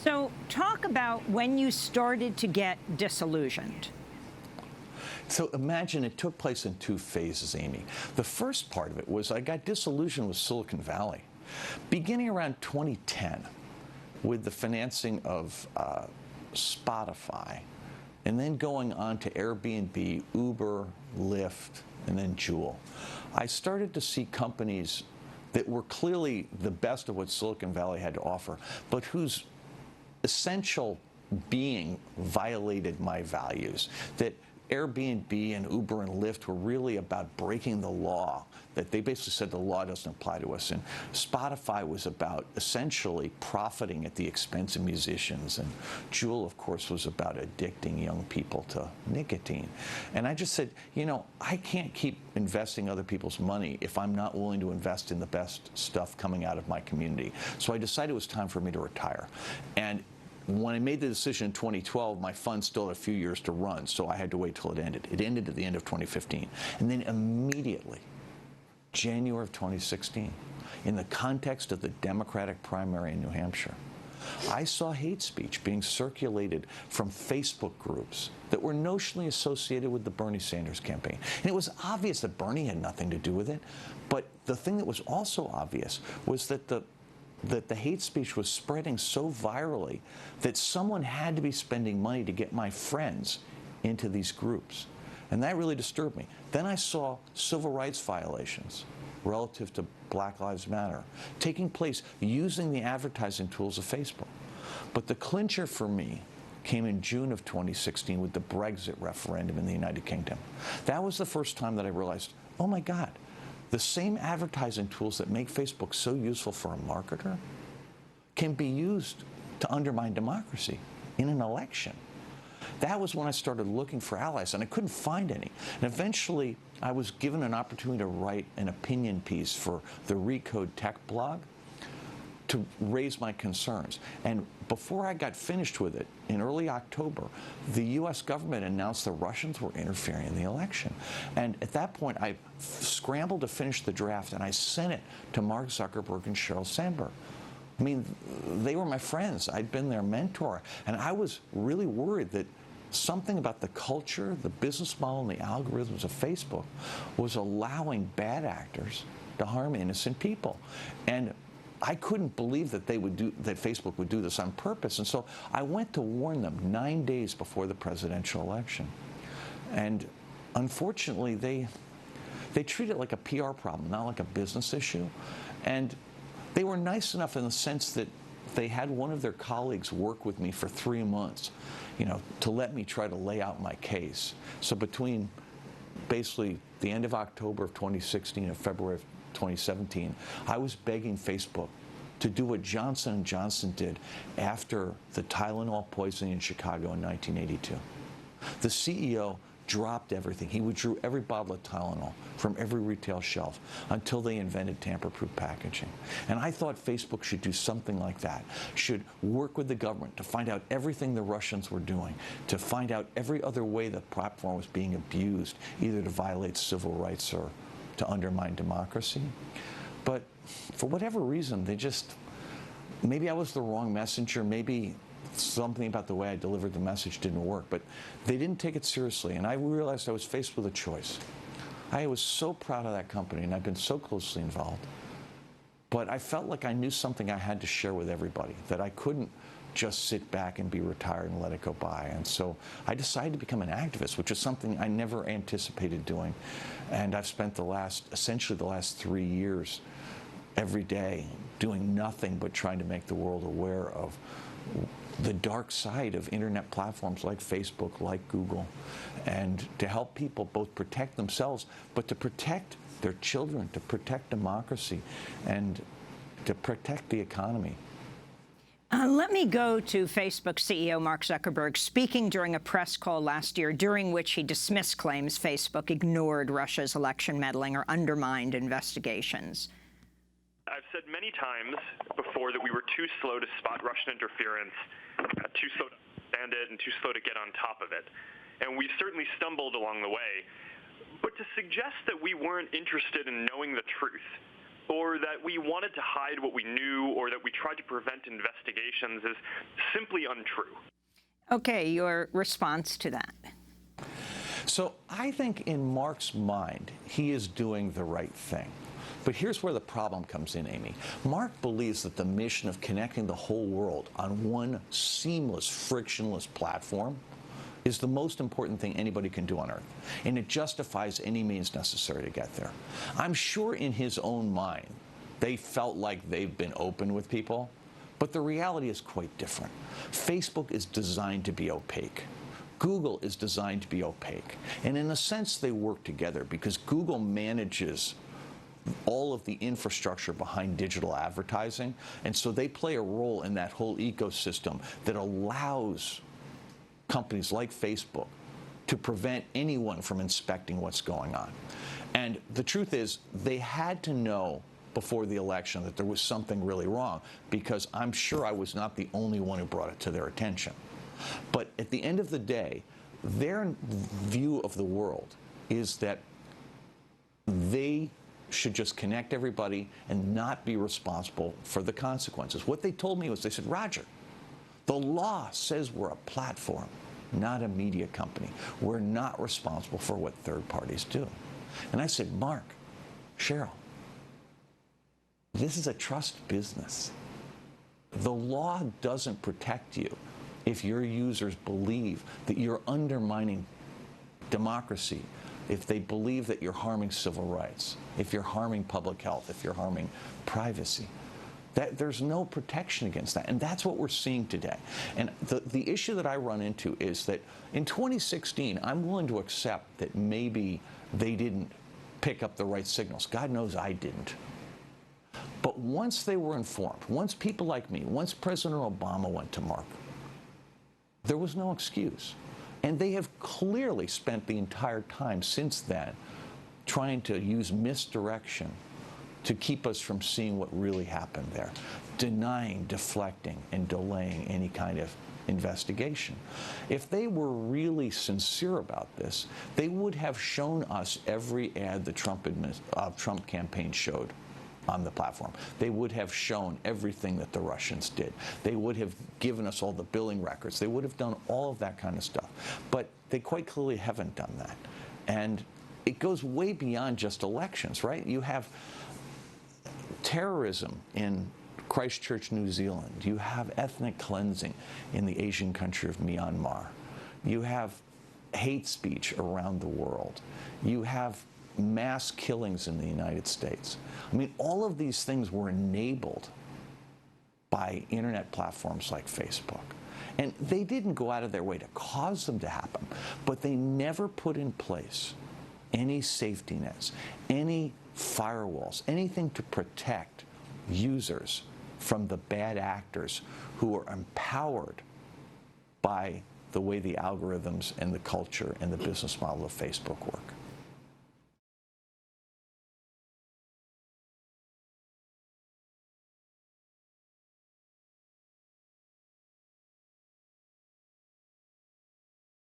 So talk about when you started to get disillusioned. So imagine it took place in two phases, Amy. The first part of it was I got disillusioned with Silicon Valley. Beginning around 2010, with the financing of Spotify, and then going on to Airbnb, Uber, Lyft, and then Jewel, I started to see companies that were clearly the best of what Silicon Valley had to offer, but whose essential being violated my values. That Airbnb and Uber and Lyft were really about breaking the law, that they basically said the law doesn't apply to us. And Spotify was about essentially profiting at the expense of musicians. And Jewel, of course, was about addicting young people to nicotine. And I just said, you know, I can't keep investing other people's money if I'm not willing to invest in the best stuff coming out of my community. So I decided it was time for me to retire. And when I made the decision in 2012, my fund still had a few years to run, so I had to wait till it ended. It ended at the end of 2015. And then immediately, January of 2016, in the context of the Democratic primary in New Hampshire, I saw hate speech being circulated from Facebook groups that were notionally associated with the Bernie Sanders campaign. And it was obvious that Bernie had nothing to do with it, but the thing that was also obvious was that the hate speech was spreading so virally that someone had to be spending money to get my friends into these groups. And that really disturbed me. Then I saw civil rights violations relative to Black Lives Matter taking place using the advertising tools of Facebook. But the clincher for me came in June of 2016 with the Brexit referendum in the United Kingdom. That was the first time that I realized, oh my God, the same advertising tools that make Facebook so useful for a marketer can be used to undermine democracy in an election. That was when I started looking for allies, and I couldn't find any. And eventually, I was given an opportunity to write an opinion piece for the Recode Tech blog to raise my concerns. And before I got finished with it, in early October, the U.S. government announced the Russians were interfering in the election. And at that point, I scrambled to finish the draft, and I sent it to Mark Zuckerberg and Sheryl Sandberg. I mean, they were my friends. I'd been their mentor. And I was really worried that something about the culture, the business model, and the algorithms of Facebook was allowing bad actors to harm innocent people. And I couldn't believe that that Facebook would do this on purpose. And so I went to warn them 9 days before the presidential election. And unfortunately, they treat it like a PR problem, not like a business issue. And they were nice enough in the sense that they had one of their colleagues work with me for 3 months, you know, to let me try to lay out my case. So between basically the end of October of 2016 and February of 2017, I was begging Facebook to do what Johnson & Johnson did after the Tylenol poisoning in Chicago in 1982. The CEO dropped everything. He withdrew every bottle of Tylenol from every retail shelf until they invented tamper-proof packaging. And I thought Facebook should do something like that, should work with the government to find out everything the Russians were doing, to find out every other way the platform was being abused, either to violate civil rights or to undermine democracy. But for whatever reason, maybe I was the wrong messenger, maybe something about the way I delivered the message didn't work, but they didn't take it seriously, and I realized I was faced with a choice. I was so proud of that company, and I've been so closely involved, but I felt like I knew something I had to share with everybody, that I couldn't just sit back and be retired and let it go by. And so I decided to become an activist, which is something I never anticipated doing. And I've spent essentially the last 3 years every day doing nothing but trying to make the world aware of the dark side of internet platforms like Facebook, like Google, and to help people both protect themselves, but to protect their children, to protect democracy, and to protect the economy. Let me go to Facebook CEO Mark Zuckerberg speaking during a press call last year, during which he dismissed claims Facebook ignored Russia's election meddling or undermined investigations. I've said many times before that we were too slow to spot Russian interference, too slow to understand it, and too slow to get on top of it. And we've certainly stumbled along the way. But to suggest that we weren't interested in knowing the truth, or that we wanted to hide what we knew, or that we tried to prevent investigations is simply untrue. Okay, your response to that? So I think in Mark's mind, he is doing the right thing. But here's where the problem comes in, Amy. Mark believes that the mission of connecting the whole world on one seamless, frictionless platform is the most important thing anybody can do on Earth. And it justifies any means necessary to get there. I'm sure in his own mind, they felt like they've been open with people, but the reality is quite different. Facebook is designed to be opaque. Google is designed to be opaque. And in a sense, they work together because Google manages all of the infrastructure behind digital advertising, and so they play a role in that whole ecosystem that allows companies like Facebook to prevent anyone from inspecting what's going on. And the truth is, they had to know before the election that there was something really wrong, because I'm sure I was not the only one who brought it to their attention. But at the end of the day, their view of the world is that they should just connect everybody and not be responsible for the consequences. What they told me was, they said, Roger, the law says we're a platform, not a media company. We're not responsible for what third parties do. And I said, Mark, Cheryl, this is a trust business. The law doesn't protect you if your users believe that you're undermining democracy, if they believe that you're harming civil rights, if you're harming public health, if you're harming privacy. There's no protection against that, and that's what we're seeing today. And the issue that I run into is that in 2016, I'm willing to accept that maybe they didn't pick up the right signals. God knows I didn't. But once they were informed, once people like me, once President Obama went to Mark, there was no excuse. And they have clearly spent the entire time since then trying to use misdirection to keep us from seeing what really happened there, denying, deflecting, and delaying any kind of investigation. If they were really sincere about this, they would have shown us every ad the Trump campaign showed on the platform. They would have shown everything that the Russians did. They would have given us all the billing records. They would have done all of that kind of stuff. But they quite clearly haven't done that. And it goes way beyond just elections, right? You have terrorism in Christchurch, New Zealand. You have ethnic cleansing in the Asian country of Myanmar. You have hate speech around the world. You have mass killings in the United States. I mean, all of these things were enabled by internet platforms like Facebook. And they didn't go out of their way to cause them to happen, but they never put in place any safety nets, any firewalls, anything to protect users from the bad actors who are empowered by the way the algorithms and the culture and the business model of Facebook work.